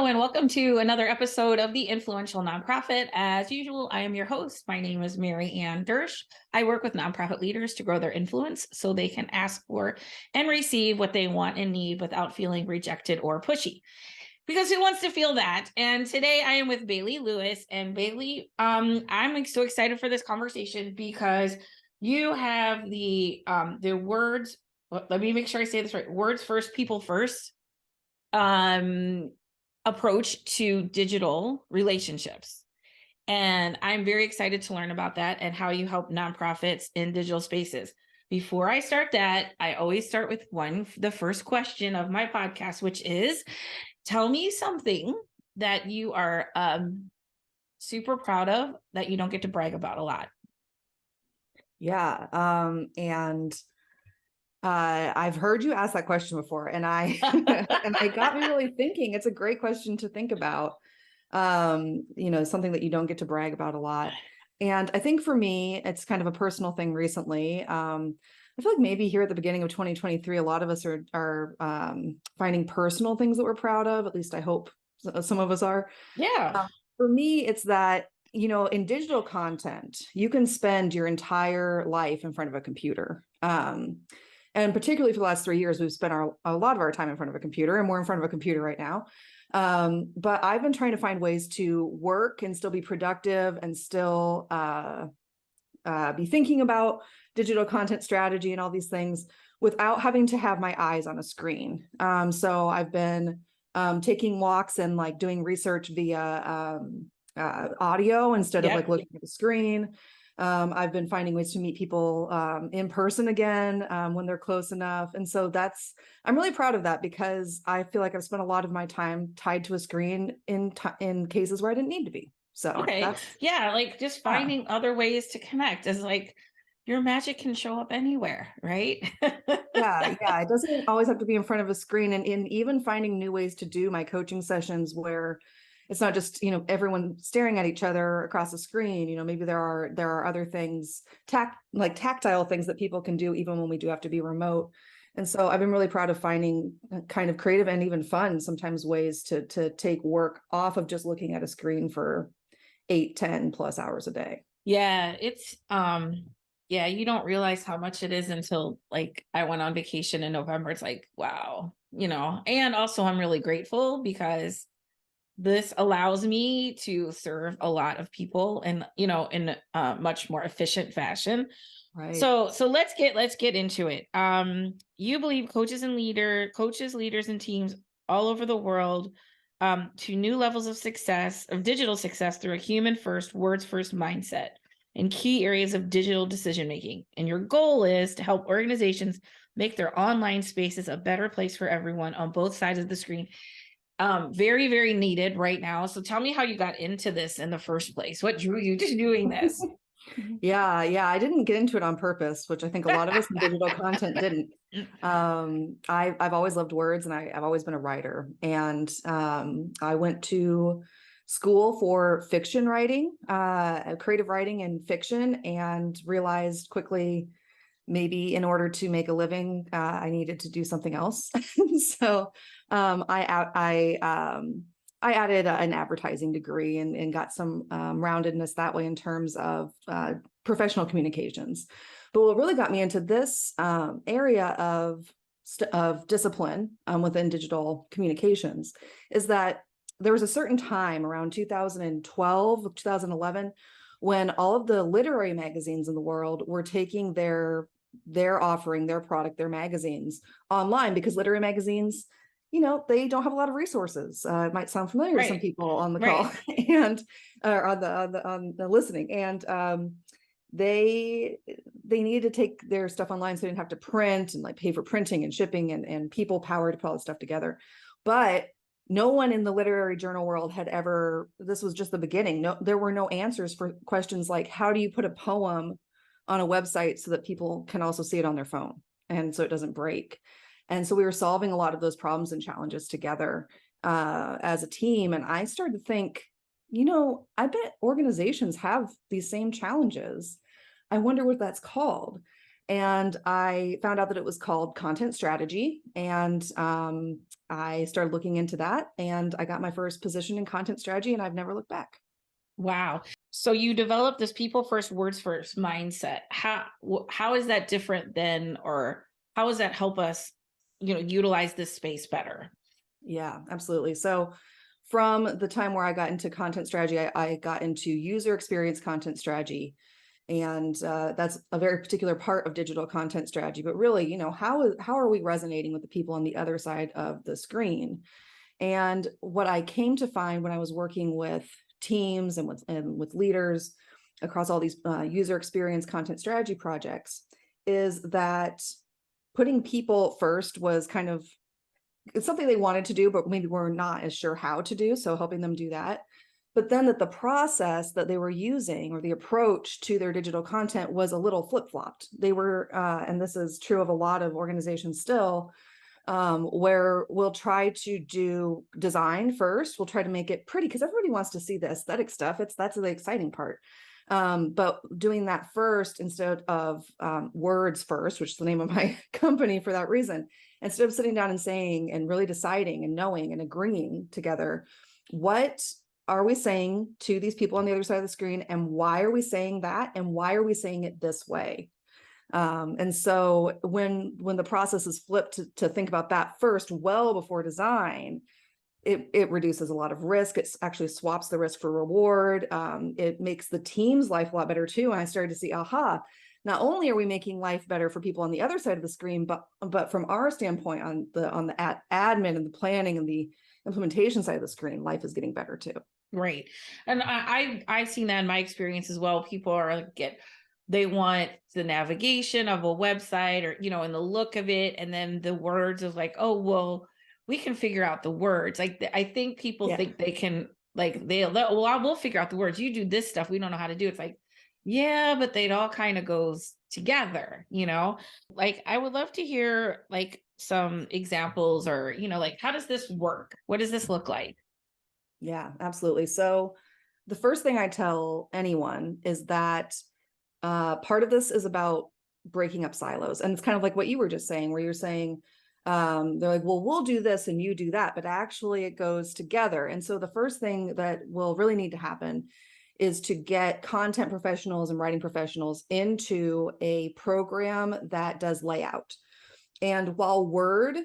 Hello and welcome to another episode of The Influential Nonprofit. As usual, I am your host. My name is Mary Ann Dersch. I work with nonprofit leaders to grow their influence so they can ask for and receive what they want and need without feeling rejected or pushy. Because who wants to feel that? And today I am with Bailey Lewis. And Bailey, I'm so excited for this conversation because you have the words. Let me make sure I say this right. Words first, people first. Approach to digital relationships. And I'm very excited to learn about that and how you help nonprofits in digital spaces. Before I start that, I always start with the first question of my podcast, which is, tell me something that you are super proud of that you don't get to brag about a lot. Yeah. I've heard you ask that question before, and I and it got me really thinking. It's a great question to think about. Something that you don't get to brag about a lot. And I think for me, it's kind of a personal thing recently. I feel like maybe here at the beginning of 2023, a lot of us are finding personal things that we're proud of. At least I hope some of us are. Yeah. For me, it's that, in digital content, you can spend your entire life in front of a computer. And particularly for the last 3 years, we've spent a lot of our time in front of a computer, and we're in front of a computer right now. But I've been trying to find ways to work and still be productive and still be thinking about digital content strategy and all these things without having to have my eyes on a screen. So I've been taking walks and doing research via audio instead of looking at the screen. I've been finding ways to meet people in person again when they're close enough. And so I'm really proud of that because I feel like I've spent a lot of my time tied to a screen in cases where I didn't need to be. So just finding other ways to connect is your magic can show up anywhere, right? Yeah. It doesn't always have to be in front of a screen, and even finding new ways to do my coaching sessions where it's not just, everyone staring at each other across the screen. Maybe there are other things, tactile things that people can do even when we do have to be remote. And so I've been really proud of finding kind of creative and even fun sometimes ways to take work off of just looking at a screen for 8-10 plus hours a day. Yeah, it's you don't realize how much it is until I went on vacation in November. It's wow, and also I'm really grateful because this allows me to serve a lot of people and in a much more efficient fashion. Right. So let's get into it. You believe coaches, leaders, and teams all over the world to new levels of digital success through a human first, words first mindset in key areas of digital decision making. And your goal is to help organizations make their online spaces a better place for everyone on both sides of the screen. Very, very needed right now. So tell me how you got into this in the first place. What drew you to doing this? Yeah. I didn't get into it on purpose, which I think a lot of us in digital content didn't. I've always loved words, and I've always been a writer. And I went to school for fiction writing, creative writing and fiction, and realized quickly maybe in order to make a living, I needed to do something else. So I added an advertising degree and got some roundedness that way in terms of professional communications. But what really got me into this area of discipline within digital communications is that there was a certain time around 2012, 2011, when all of the literary magazines in the world were taking their offering, their product, their magazines online, because literary magazines, they don't have a lot of resources. It might sound familiar to some people on the call and on the listening, and they needed to take their stuff online, so they didn't have to print and pay for printing and shipping and people power to put all this stuff together. But no one in the literary journal world this was just the beginning. There were no answers for questions like, how do you put a poem on a website so that people can also see it on their phone and so it doesn't break? And so we were solving a lot of those problems and challenges together as a team. And I started to think, I bet organizations have these same challenges. I wonder what that's called. And I found out that it was called content strategy. And I started looking into that, and I got my first position in content strategy, and I've never looked back. Wow. So you develop this people first, words first mindset. How is that different than, or how does that help us, utilize this space better? Yeah, absolutely. So from the time where I got into content strategy, I got into user experience content strategy. And that's a very particular part of digital content strategy. But really, how are we resonating with the people on the other side of the screen? And what I came to find when I was working with teams and with leaders across all these user experience content strategy projects is that putting people first was kind of, it's something they wanted to do, but maybe we're not as sure how to do. So helping them do that. But then that the process that they were using, or the approach to their digital content, was a little flip-flopped. They were, and this is true of a lot of organizations still, where we'll try to do design first. We'll try to make it pretty because everybody wants to see the aesthetic stuff. That's the exciting part. But doing that first instead of words first, which is the name of my company for that reason, instead of sitting down and saying and really deciding and knowing and agreeing together, what are we saying to these people on the other side of the screen, and why are we saying that, and why are we saying it this way? And so when the process is flipped to think about that first, well before design, it reduces a lot of risk. It actually swaps the risk for reward. It makes the team's life a lot better too. And I started to see, aha, not only are we making life better for people on the other side of the screen, but from our standpoint on the admin and the planning and the implementation side of the screen, life is getting better too. Right. And I've seen that in my experience as well. People are they want the navigation of a website, or, and the look of it. And then the words of like, oh, well, we can figure out the words. I think people Yeah. think they can, well, we'll figure out the words. You do this stuff. We don't know how to do it. It's like, yeah, but it all kind of goes together, like I would love to hear like some examples, or, like, how does this work? What does this look like? Yeah, absolutely. So the first thing I tell anyone is that part of this is about breaking up silos. And it's kind of like what you were just saying, where you're saying, they're like, well, we'll do this and you do that, but actually it goes together. And so the first thing that will really need to happen is to get content professionals and writing professionals into a program that does layout. And while Word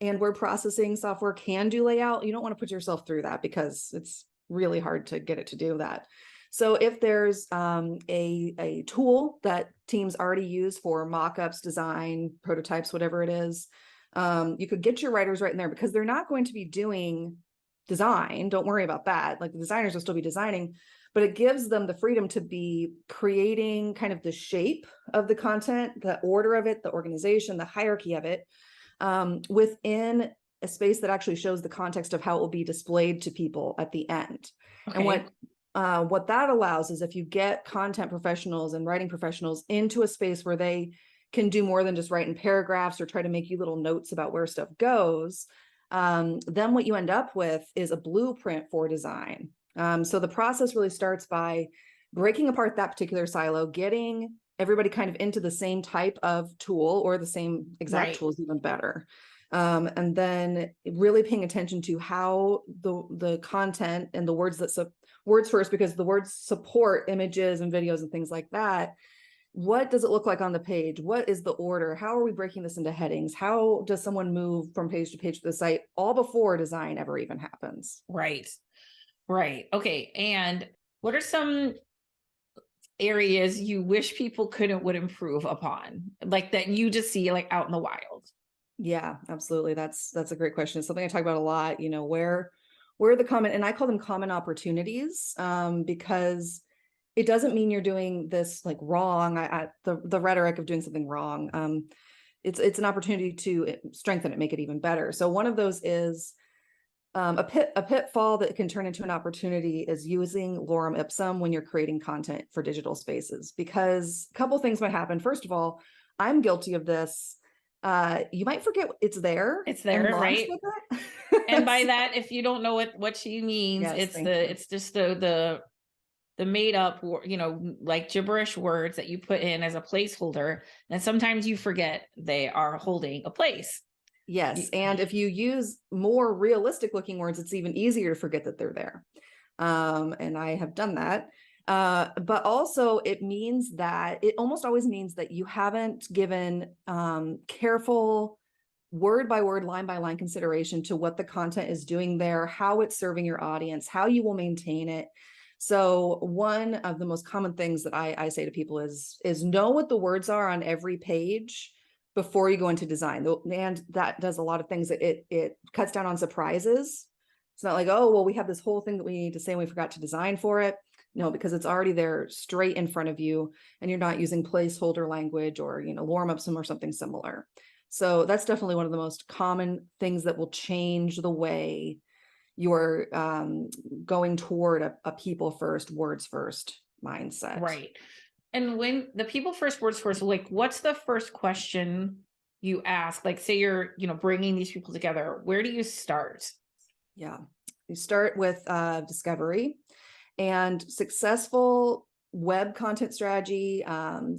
and word processing software can do layout, you don't want to put yourself through that because it's really hard to get it to do that. So if there's a tool that teams already use for mock-ups, design, prototypes, whatever it is, you could get your writers right in there, because they're not going to be doing design. Don't worry about that. Like, the designers will still be designing, but it gives them the freedom to be creating kind of the shape of the content, the order of it, the organization, the hierarchy of it, within a space that actually shows the context of how it will be displayed to people at the end. And Okay. what that allows is, if you get content professionals and writing professionals into a space where they can do more than just write in paragraphs or try to make you little notes about where stuff goes, then what you end up with is a blueprint for design. So the process really starts by breaking apart that particular silo, getting everybody kind of into the same type of tool, or the same exact Right. tool is even better. And then really paying attention to how the content and the words words first, because the words support images and videos and things like that. What does it look like on the page? What is the order? How are we breaking this into headings? How does someone move from page to page of the site, all before design ever even happens? Right. Right. Okay. And what are some areas you wish people would improve upon, like that you just see like out in the wild? Yeah, absolutely. That's a great question. It's something I talk about a lot. Where are the common, and I call them common opportunities, because it doesn't mean you're doing this like wrong. The rhetoric of doing something wrong. It's an opportunity to strengthen it, make it even better. So one of those is a pitfall that can turn into an opportunity is using lorem ipsum when you're creating content for digital spaces, because a couple things might happen. First of all, I'm guilty of this. You might forget it's there It's and there, launch right? with And it. by that, if you don't know what she means, Yes, it's thank you. just the the made up, like gibberish words that you put in as a placeholder. And sometimes you forget they are holding a place. Yes. And if you use more realistic looking words, it's even easier to forget that they're there. And I have done that. But also it almost always means that you haven't given careful word by word, line by line consideration to what the content is doing there, how it's serving your audience, how you will maintain it. So one of the most common things that I say to people is know what the words are on every page before you go into design. And that does a lot of things. It cuts down on surprises. It's not like, oh, well, we have this whole thing that we need to say and we forgot to design for it. No, because it's already there straight in front of you and you're not using placeholder language or, lorem ipsum or something similar. So that's definitely one of the most common things that will change the way you're going toward a people first, words first mindset. Right. And when the people first, words first, like, what's the first question you ask? Like, say you're, bringing these people together, where do you start? Yeah. You start with discovery and successful web content strategy,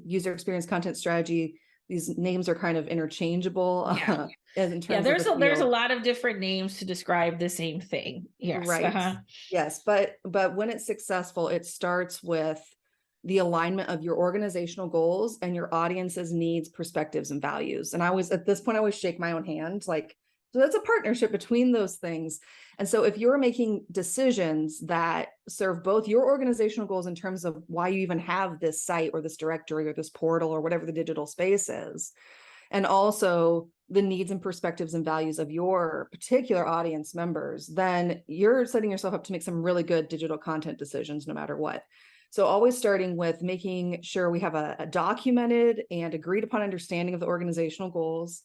user experience content strategy. These names are kind of interchangeable. Yeah. In terms There's of there's a lot of different names to describe the same thing. Yes. Right. Yes. But when it's successful, it starts with the alignment of your organizational goals and your audience's needs, perspectives, and values. And at this point, I always shake my own hand. Like, so that's a partnership between those things. And so if you're making decisions that serve both your organizational goals in terms of why you even have this site or this directory or this portal or whatever the digital space is, and also the needs and perspectives and values of your particular audience members, then you're setting yourself up to make some really good digital content decisions no matter what. So always starting with making sure we have a documented and agreed upon understanding of the organizational goals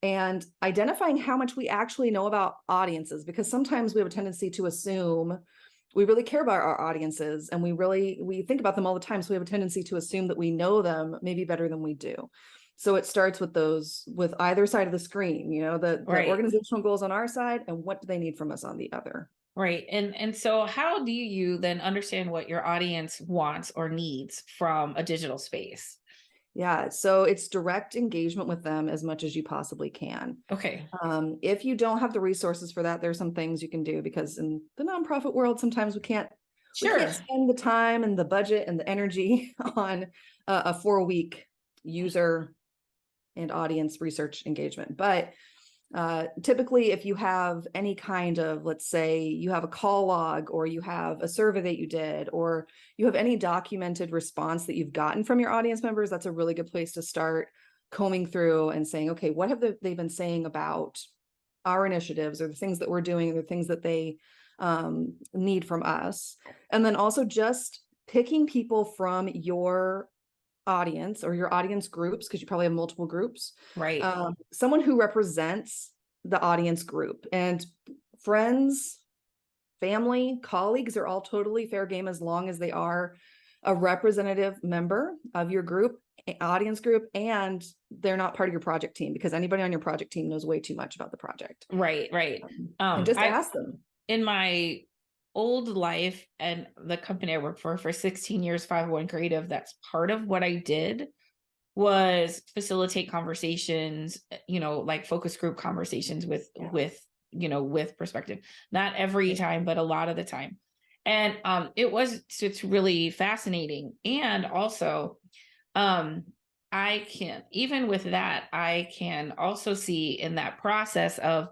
and identifying how much we actually know about audiences, because sometimes we have a tendency to assume we really care about our audiences and we think about them all the time. So we have a tendency to assume that we know them maybe better than we do. So it starts with either side of the screen, the organizational goals on our side and what do they need from us on the other. Right. And so how do you then understand what your audience wants or needs from a digital space? Yeah, so it's direct engagement with them as much as you possibly can. Okay. If you don't have the resources for that, there's some things you can do, because in the nonprofit world, sometimes we can't spend the time and the budget and the energy on a 4-week user and audience research engagement. But typically, if you have any kind of, let's say you have a call log or you have a survey that you did, or you have any documented response that you've gotten from your audience members, that's a really good place to start combing through and saying, okay, what have they been saying about our initiatives or the things that we're doing, or the things that they need from us. And then also just picking people from your audience or your audience groups, because you probably have multiple groups, Right. Someone who represents the audience group. And friends, family, colleagues are all totally fair game as long as they are a representative member of your group, audience group, and they're not part of your project team, because anybody on your project team knows way too much about the project. Right. And just ask them. In my old life and the company I worked for 16 years, 501 Creative, that's part of what I did was facilitate conversations, like focus group conversations with perspective. Not every time, but a lot of the time. And it's really fascinating. And also, I can also see in that process of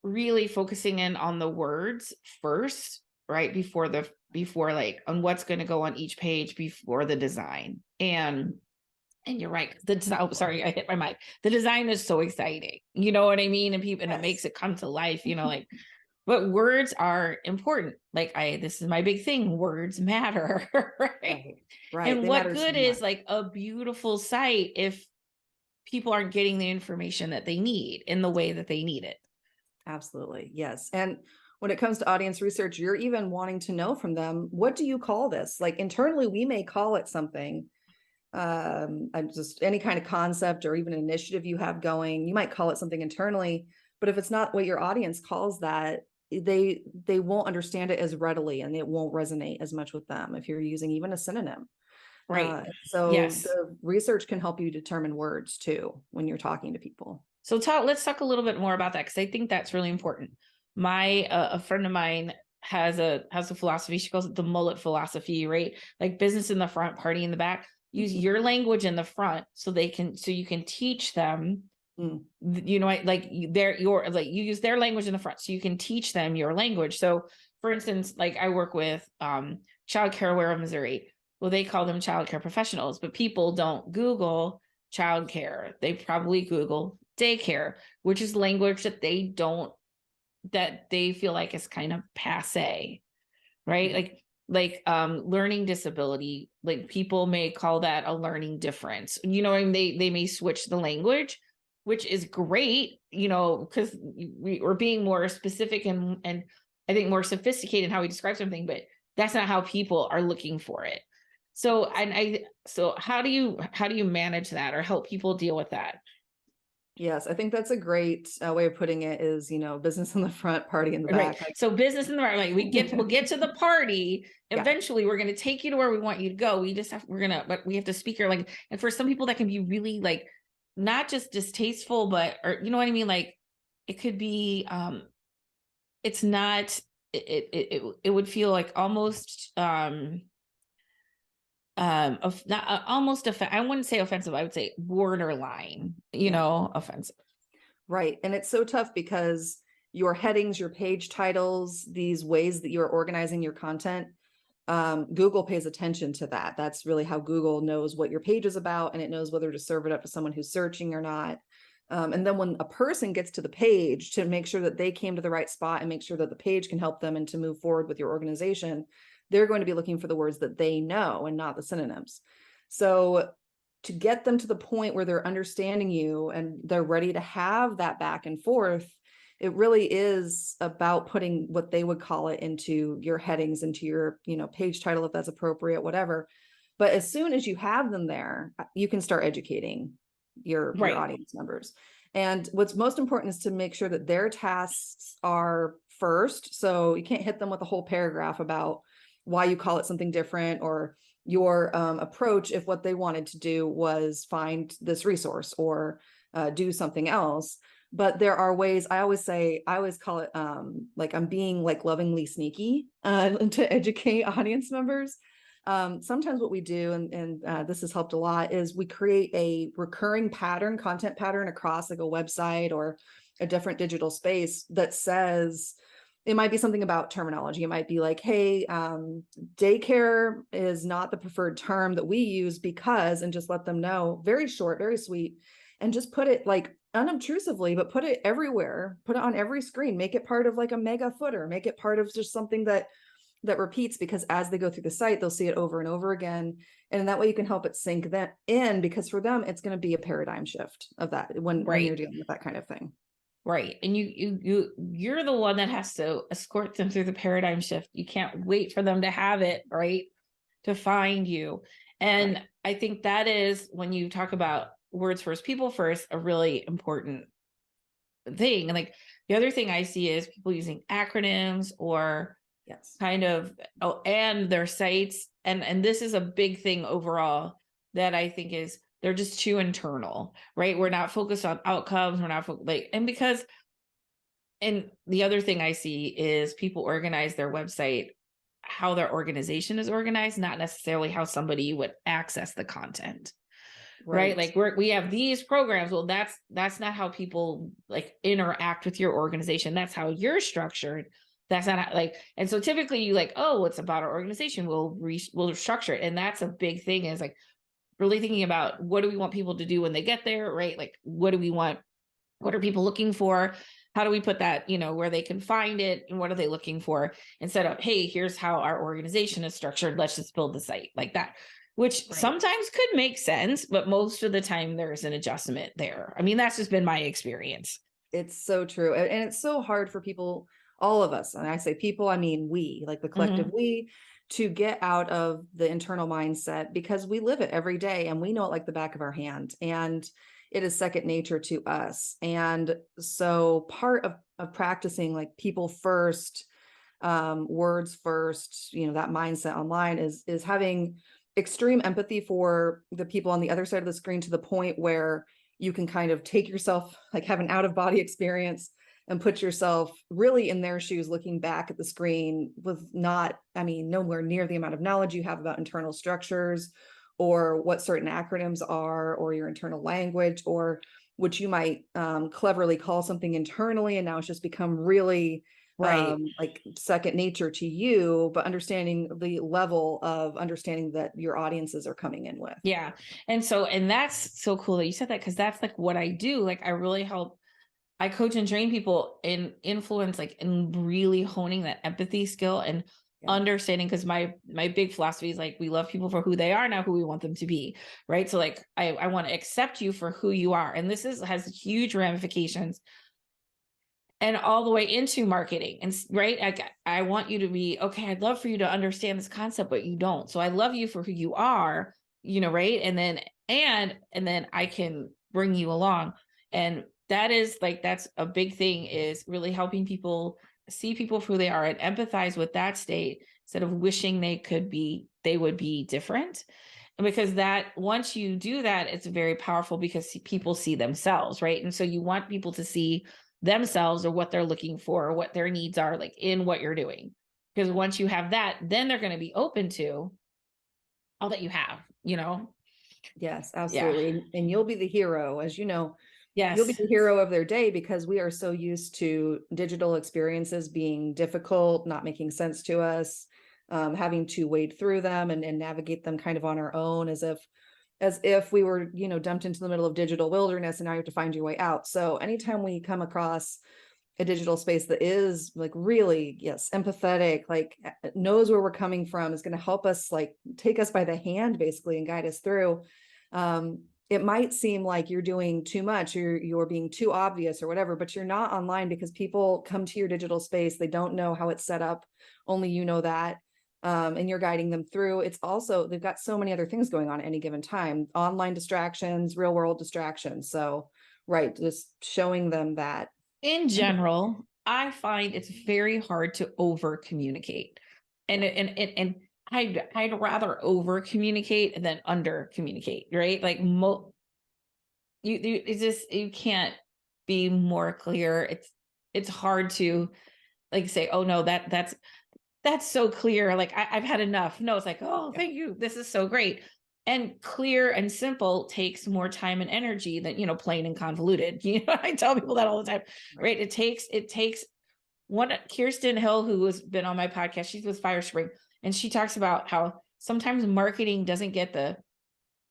really focusing in on the words first, right? Before like on what's going to go on each page before the design. And you're right. Sorry, I hit my mic. The design is so exciting. You know what I mean? And people, and it makes it come to life, like, but words are important. Like this is my big thing. Words matter. Right. And what good is like a beautiful site if people aren't getting the information that they need in the way that they need it? Absolutely. Yes. And when it comes to audience research, you're even wanting to know from them, what do you call this? Like internally, we may call it something, just any kind of concept or even initiative you have going, you might call it something internally, but if it's not what your audience calls that, they won't understand it as readily, and it won't resonate as much with them if you're using even a synonym. Right. So Yes. the research can help you determine words too when you're talking to people. So let's talk a little bit more about that, because I think that's really important. My a friend of mine has a philosophy. She calls it the mullet philosophy, right? Like business in the front, party in the back. Use your language in the front so you can teach them, Mm, you know, like you use their language in the front so you can teach them your language. So for instance, like I work with Child Care Aware of Missouri. Well, they call them child care professionals, but people don't Google child care. They probably Google daycare, which is language that they feel like is kind of passe, right? mm. Learning disability, like people may call that a learning difference, you know. And they may switch the language, which is great, you know, because we're being more specific and I think more sophisticated in how we describe something, but that's not how people are looking for it. So how do you manage that or help people deal with that? Yes, I think that's a great way of putting it is, business in the front, party in the Right. back. Like, So business in the right, like we'll get to the party. yeah, Eventually we're gonna take you to where we want you to go. But we have to speak your language. And for some people that can be really like not just distasteful, but or you know what I mean? Like it could be it's not it would feel like almost of not almost I wouldn't say offensive, I would say borderline, you yeah. know, offensive. Right. And it's so tough because your headings, your page titles, these ways that you're organizing your content, Google pays attention to that. That's really how Google knows what your page is about, and it knows whether to serve it up to someone who's searching or not. And then when a person gets to the page, to make sure that they came to the right spot and make sure that the page can help them and to move forward with your organization, they're going to be looking for the words that they know and not the synonyms. So to get them to the point where they're understanding you and they're ready to have that back and forth, it really is about putting what they would call it into your headings, into your, page title, if that's appropriate, whatever. But as soon as you have them there, you can start educating your Right. audience members. And what's most important is to make sure that their tasks are first. So you can't hit them with a whole paragraph about why you call it something different, or your approach if what they wanted to do was find this resource or do something else. But there are ways. I always call it like I'm being like lovingly sneaky to educate audience members. Sometimes what we do, and this has helped a lot, is we create a recurring content pattern across like a website or a different digital space that says, it might be something about terminology. It might be like, hey, daycare is not the preferred term that we use because, and just let them know, very short, very sweet, and just put it like unobtrusively, but put it everywhere, put it on every screen, make it part of like a mega footer, make it part of just something that repeats, because as they go through the site, they'll see it over and over again. And in that way you can help it sink that in, because for them, it's going to be a paradigm shift of that when you're Right. dealing with that kind of thing. Right. And you're the one that has to escort them through the paradigm shift. You can't wait for them to have it, right? To find you. Right. And I think that is, when you talk about words first, people first, a really important thing. And like the other thing I see is people using acronyms or Yes. kind of and their sites. And this is a big thing overall that I think is they're just too internal, right? We're not focused on outcomes. We're not and because and the other thing I see is people organize their website how their organization is organized, not necessarily how somebody would access the content. Right? Right. Like we have these programs. Well, that's not how people like interact with your organization. That's how you're structured. That's not how, like, and so typically you like, oh, it's about our organization. We'll structure it. And that's a big thing, is like really thinking about what do we want people to do when they get there, right? Like what do we want? What are people looking for? How do we put that, you know, where they can find it, and what are they looking for, instead of, hey, here's how our organization is structured, let's just build the site like that, which Right. sometimes could make sense, but most of the time there's an adjustment there. I mean, that's just been my experience. It's so true. And it's so hard for people, all of us, and I say people, I mean we, like the collective Mhm. we, to get out of the internal mindset, because we live it every day and we know it like the back of our hand. And it is second nature to us. And so part of practicing like people first, words first, that mindset online is having extreme empathy for the people on the other side of the screen, to the point where you can kind of take yourself, like have an out of body experience, and put yourself really in their shoes, looking back at the screen with nowhere near the amount of knowledge you have about internal structures, or what certain acronyms are, or your internal language, or which you might cleverly call something internally, and now it's just become really Right. like second nature to you, but understanding the level of understanding that your audiences are coming in with. Yeah. And that's so cool that you said that, because that's like what I do. Like I really help, I coach and train people in influence, like in really honing that empathy skill and Yeah. understanding. Because my big philosophy is like, we love people for who they are, not who we want them to be. Right. So like I want to accept you for who you are. And this has huge ramifications and all the way into marketing. And right, I want you to be okay. I'd love for you to understand this concept, but you don't. So I love you for who you are, right? And then I can bring you along. And that is like, that's a big thing, is really helping people see people for who they are and empathize with that state, instead of wishing they would be different. And because that, once you do that, it's very powerful, because people see themselves, right? And so you want people to see themselves, or what they're looking for, or what their needs are, like in what you're doing. Because once you have that, then they're going to be open to all that you have. Yes, Yeah. absolutely. And you'll be the hero, as you know, you'll be Yes. the hero of their day, because we are so used to digital experiences being difficult, not making sense to us, having to wade through them and navigate them kind of on our own, as if we were, dumped into the middle of digital wilderness, and now you have to find your way out. So anytime we come across a digital space that is like really, yes, empathetic, like knows where we're coming from, is going to help us, like take us by the hand basically and guide us through. It might seem like you're doing too much, or you're being too obvious or whatever, but you're not online, because people come to your digital space, they don't know how it's set up, only you know that. And you're guiding them through. It's also, they've got so many other things going on at any given time, online distractions, real world distractions. So right, just showing them that. In general, I find it's very hard to over communicate. And Yeah. and I'd rather over communicate than under communicate, right? Like it's just, you can't be more clear. It's hard to like say, oh no, that's so clear. Like I've had enough. No, it's like, oh, Yeah. thank you. This is so great. And clear and simple takes more time and energy than, plain and convoluted. I tell people that all the time, Right. right? It takes one, Kirsten Hill, who has been on my podcast, she's with Firespring, and she talks about how sometimes marketing doesn't get the,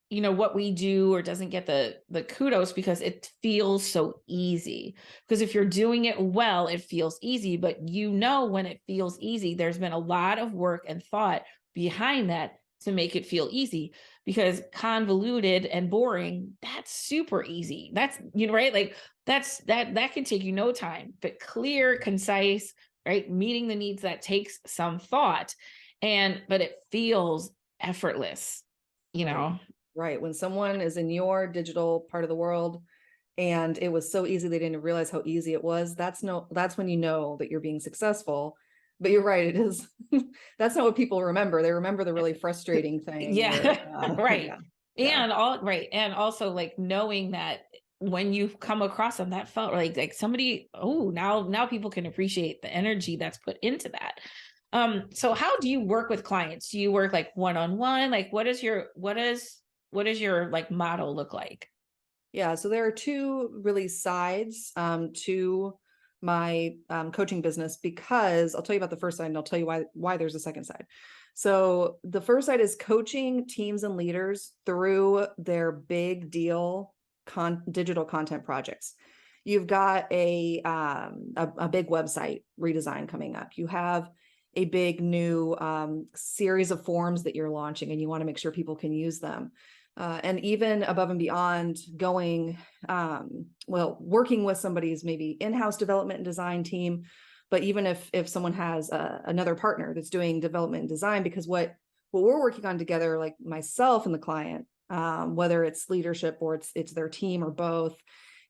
what we do, or doesn't get the kudos, because it feels so easy. Because if you're doing it well, it feels easy, but when it feels easy, there's been a lot of work and thought behind that to make it feel easy. Because convoluted and boring, that's super easy. That's, right, like that can take you no time. But clear, concise, right, meeting the needs, that takes some thought, but it feels effortless, you Right. know Right. When someone is in your digital part of the world and it was so easy, they didn't realize how easy it was. That's when you know that you're being successful. But you're right, it is. That's not what people remember. They remember the really frustrating thing, or Yeah, right. yeah, yeah, And also like knowing that when you come across them, that felt like somebody, oh, now people can appreciate the energy that's put into that. So how do you work with clients? Do you work like one-on-one? Like what is your like model look like? yeah. So there are two really sides to my coaching business, because I'll tell you about the first side, and I'll tell you why there's a second side. So the first side is coaching teams and leaders through their big deal digital content projects. You've got a big website redesign coming up. You have a big new series of forms that you're launching, and you want to make sure people can use them. And even above and beyond, going, working with somebody's maybe in-house development and design team, but even if someone has another partner that's doing development and design, because what we're working on together, like myself and the client, whether it's leadership or it's their team or both,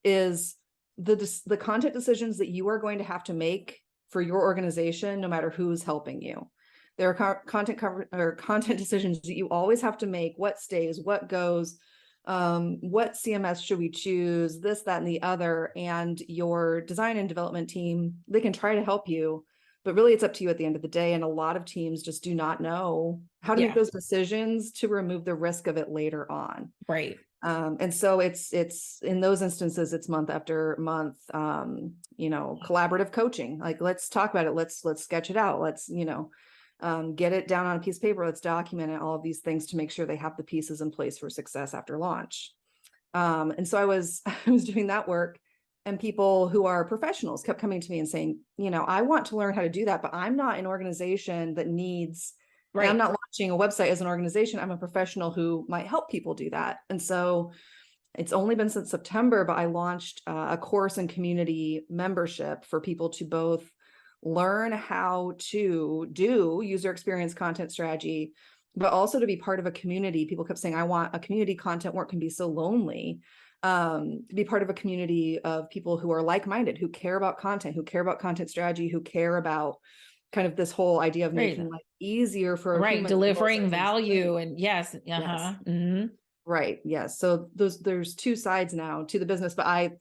is the content decisions that you are going to have to make for your organization, no matter who's helping you. There are content decisions that you always have to make. What stays, what goes, what CMS should we choose, this, that, and the other. And your design and development team, they can try to help you, but really it's up to you at the end of the day. And a lot of teams just do not know how to make Yeah. those decisions to remove the risk of it later on. Right. And so it's in those instances, it's month after month, collaborative coaching. Like, let's talk about it. Let's sketch it out. Let's, get it down on a piece of paper. Let's document it, all of these things to make sure they have the pieces in place for success after launch. And so I was doing that work, and people who are professionals kept coming to me and saying, I want to learn how to do that, but I'm not an organization that needs, and I'm Right. not launching a website as an organization. I'm a professional who might help people do that. And so it's only been since September, but I launched a course and community membership for people to both learn how to do user experience content strategy, but also to be part of a community. People kept saying, I want a community. Content work can be so lonely. To be part of a community of people who are like-minded, who care about content, who care about content strategy, who care about kind of this whole idea of Right. making life easier for Right. humans of all Delivering sizes. value. And yes. Yes. Mm-hmm. Right. Yes. So there's two sides now to the business, but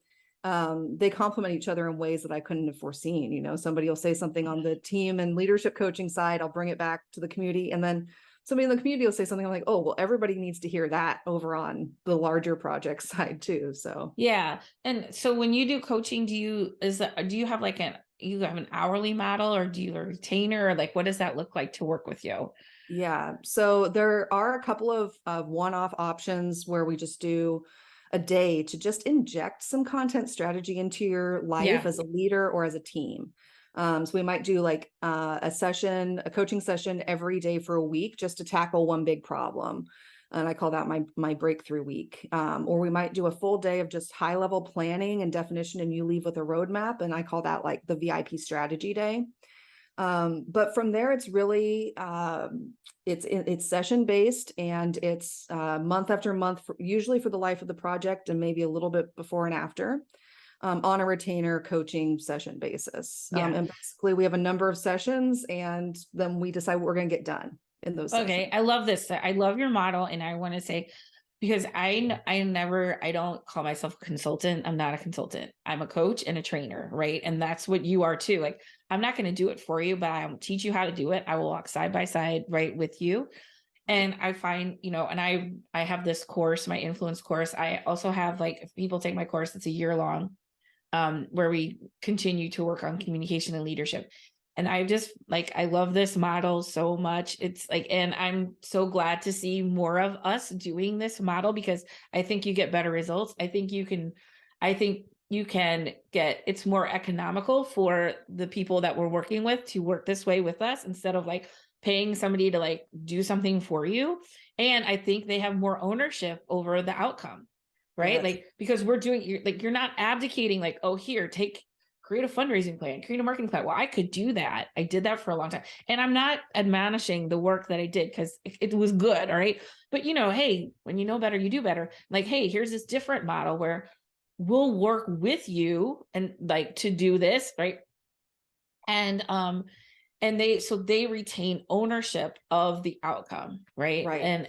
they complement each other in ways that I couldn't have foreseen. Somebody will say something on the team and leadership coaching side, I'll bring it back to the community. And then somebody in the community will say something like, oh, well, everybody needs to hear that over on the larger project side too. So Yeah. And so when you do coaching, do you have you have an hourly model, or do you have a retainer, or like, what does that look like to work with you? yeah. So there are a couple of one-off options where we just do a day to just inject some content strategy into your life Yeah. as a leader or as a team. So we might do like a coaching session every day for a week just to tackle one big problem. And I call that my breakthrough week. Or we might do a full day of just high level planning and definition, and you leave with a roadmap. And I call that like the VIP strategy day. But from there, it's really it's session based, and it's month after month, usually for the life of the project, and maybe a little bit before and after, on a retainer coaching session basis. Yeah. And basically, we have a number of sessions, and then we decide what we're going to get done in those Okay. sessions. I love this. I love your model. And I want to say, because I don't call myself a consultant. I'm not a consultant. I'm a coach and a trainer. Right. And that's what you are too. Like, I'm not going to do it for you, but I'll teach you how to do it. I will walk side by side, right, with you. And I find, and I have this course, my influence course. I also have, like, if people take my course, it's a year long, where we continue to work on communication and leadership. And I just I love this model so much. It's like, and I'm so glad to see more of us doing this model, because I think you get better results. I think you can get, it's more economical for the people that we're working with to work this way with us, instead of paying somebody to do something for you. And I think they have more ownership over the outcome, right? Yes. Because we're doing, you're not abdicating, oh, here, create a fundraising plan, create a marketing plan. Well, I could do that. I did that for a long time. And I'm not admonishing the work that I did, because it was good. All right. But hey, when you know better, you do better. Hey, here's this different model where we'll work with you and to do this, right? And they retain ownership of the outcome, right? Right.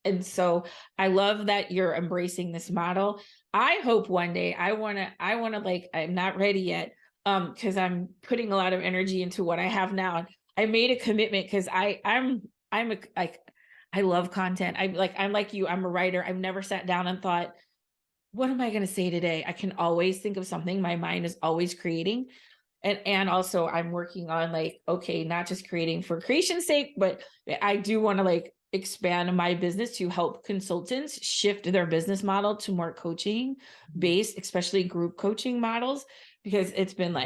And so I love that you're embracing this model. I hope one day I want to I'm not ready yet, because I'm putting a lot of energy into what I have now. And I made a commitment, because I love content. I'm like you, I'm a writer. I've never sat down and thought, what am I going to say today? I can always think of something. My mind is always creating. And also I'm working on okay, not just creating for creation's sake, but I do want to expand my business to help consultants shift their business model to more coaching based, especially group coaching models, because it's been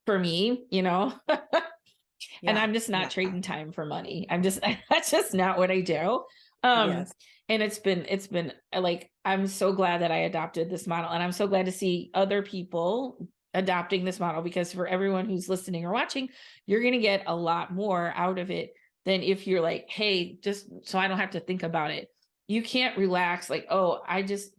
for me, and Yeah. I'm just not Yeah. trading time for money. That's just not what I do. Um, Yes. and it's been I'm so glad that I adopted this model, and I'm so glad to see other people adopting this model, because for everyone who's listening or watching, you're going to get a lot more out of it than if you're hey, just so I don't have to think about it. you can't relax like, oh, I just,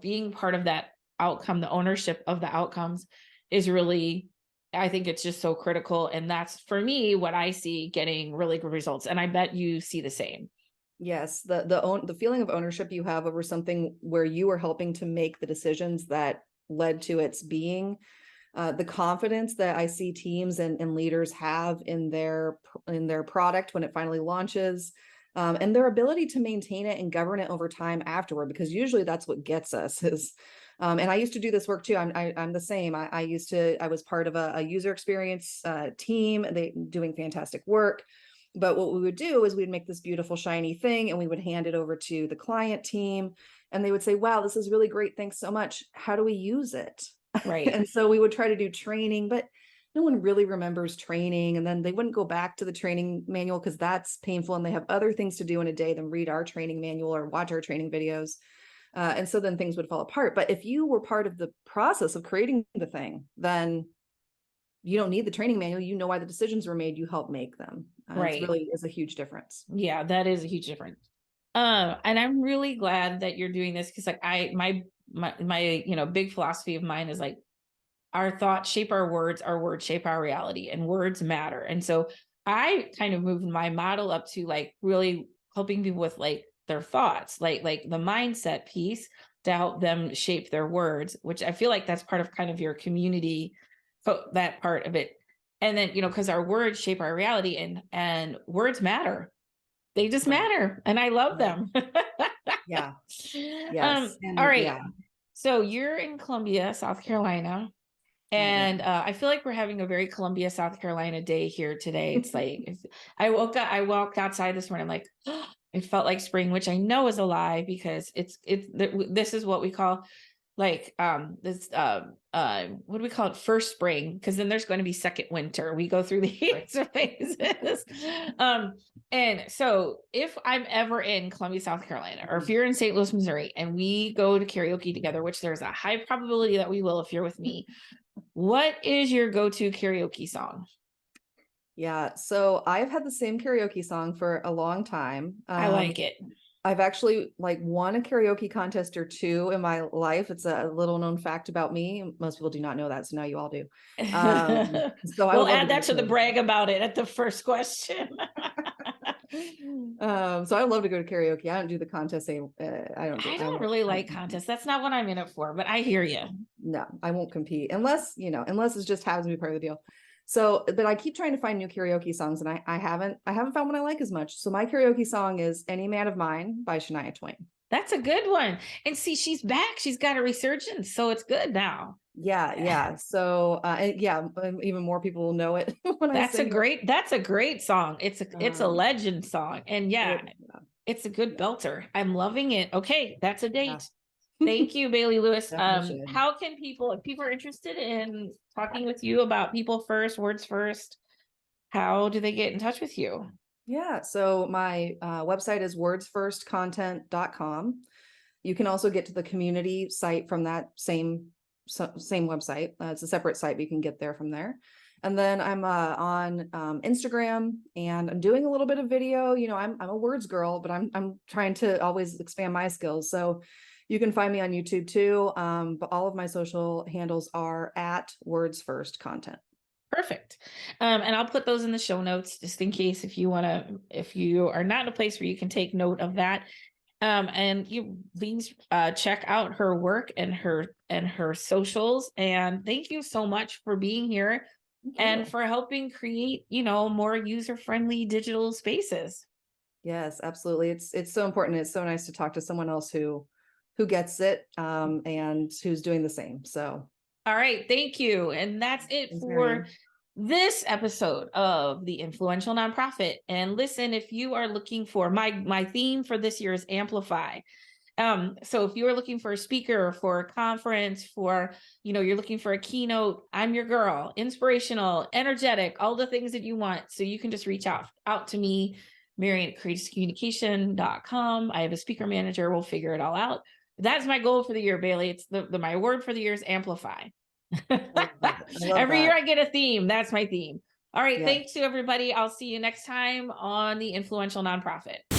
being part of that outcome, the ownership of the outcomes is really, I think it's just so critical. And that's for me what I see getting really good results. And I bet you see the same. Yes, the feeling of ownership you have over something where you are helping to make the decisions that led to its being, the confidence that I see teams and leaders have in their product when it finally launches, and their ability to maintain it and govern it over time afterward, because usually that's what gets us is. And I used to do this work too. I'm the same. I was part of a user experience team. They doing fantastic work. But what we would do is we'd make this beautiful shiny thing and we would hand it over to the client team and they would say, wow, this is really great. Thanks so much. How do we use it? Right. And so we would try to do training, but no one really remembers training. And then they wouldn't go back to the training manual because that's painful. And they have other things to do in a day than read our training manual or watch our training videos. And so then things would fall apart. But if you were part of the process of creating the thing, then you don't need the training manual. You know why the decisions were made. You help make them. It's Right. really is a huge difference. Yeah, that is a huge difference. And I'm really glad that you're doing this because like my big philosophy of mine is like our thoughts shape our words shape our reality, and words matter. And so I kind of moved my model up to like really helping people with like their thoughts, like the mindset piece to help them shape their words, which I feel like that's part of kind of your community, that part of it. And then, because our words shape our reality, and words matter. They just Right. matter, and I love Right. them. Yeah. Yes. All And right. yeah, So you're in Columbia, South Carolina. I And am. I feel like we're having a very Columbia, South Carolina day here today. It's like I walked outside this morning. I'm like, it felt like spring, which I know is a lie because this is what we call like this what do we call it, first spring, because then there's going to be second winter. We go through Right. these phases. um and so if I'm ever in Columbia, South Carolina, or if Mhm. you're in St. Louis, Missouri, and we go to karaoke together, which there's a high probability that we will if you're with me, what is your go-to karaoke song? Yeah. So I've had the same karaoke song for a long time. I like it. I've actually like won a karaoke contest or two in my life. It's a little known fact about me. Most people do not know that, so now you all do. So I would We'll love to add go that to to the karaoke. brag about it at the first question. So I love to go to karaoke. I don't do the contest. I I don't won't, really like contests. That's not what I'm in it for, but I hear you. no, I won't compete unless, unless it just happens to be part of the deal. So, but I keep trying to find new karaoke songs and I haven't found one I like as much. So my karaoke song is Any Man of Mine by Shania Twain. That's a good one. And see, she's back. She's got a resurgence, so it's good now. Yeah, yeah. So, and yeah, even more people will know it when I sing it. That's a great song. It's a Um, legend song. And yeah, yeah, it's a good yeah, belter. I'm loving it. Okay, that's a yeah. date. Thank you, Bailey Lewis. Definitely should. How can people, if people are interested in talking with you about people first, words first, how do they get in touch with you? Yeah. So my website is wordsfirstcontent.com. You can also get to the community site from that same website. It's a separate site, but you can get there from there. And then I'm on Instagram, and I'm doing a little bit of video. I'm a words girl, but I'm trying to always expand my skills. So you can find me on YouTube too. But all of my social handles are at Words First Content. Perfect. And I'll put those in the show notes just in case if you are not in a place where you can take note of that. And you please check out her work and her socials. And thank you so much for being here Thank and you. for helping create, more user-friendly digital spaces. Yes, absolutely. It's so important. It's so nice to talk to someone else who gets it and who's doing the same. So All right, thank you. And that's it thanks, for Marion. this episode of The Influential Nonprofit. And listen, if you are looking for my theme for this year is amplify. So if you are looking for a speaker, for a conference, for, you're looking for a keynote, I'm your girl, inspirational, energetic, all the things that you want. So you can just reach out to me, Marion at courageouscommunication.com. I have a speaker manager. We'll figure it all out. That's my goal for the year, Bailey. It's my word for the year is amplify. I love that. I love Every year that. I get a theme. That's my theme. All right. Yeah. Thanks to everybody. I'll see you next time on The Influential Nonprofit.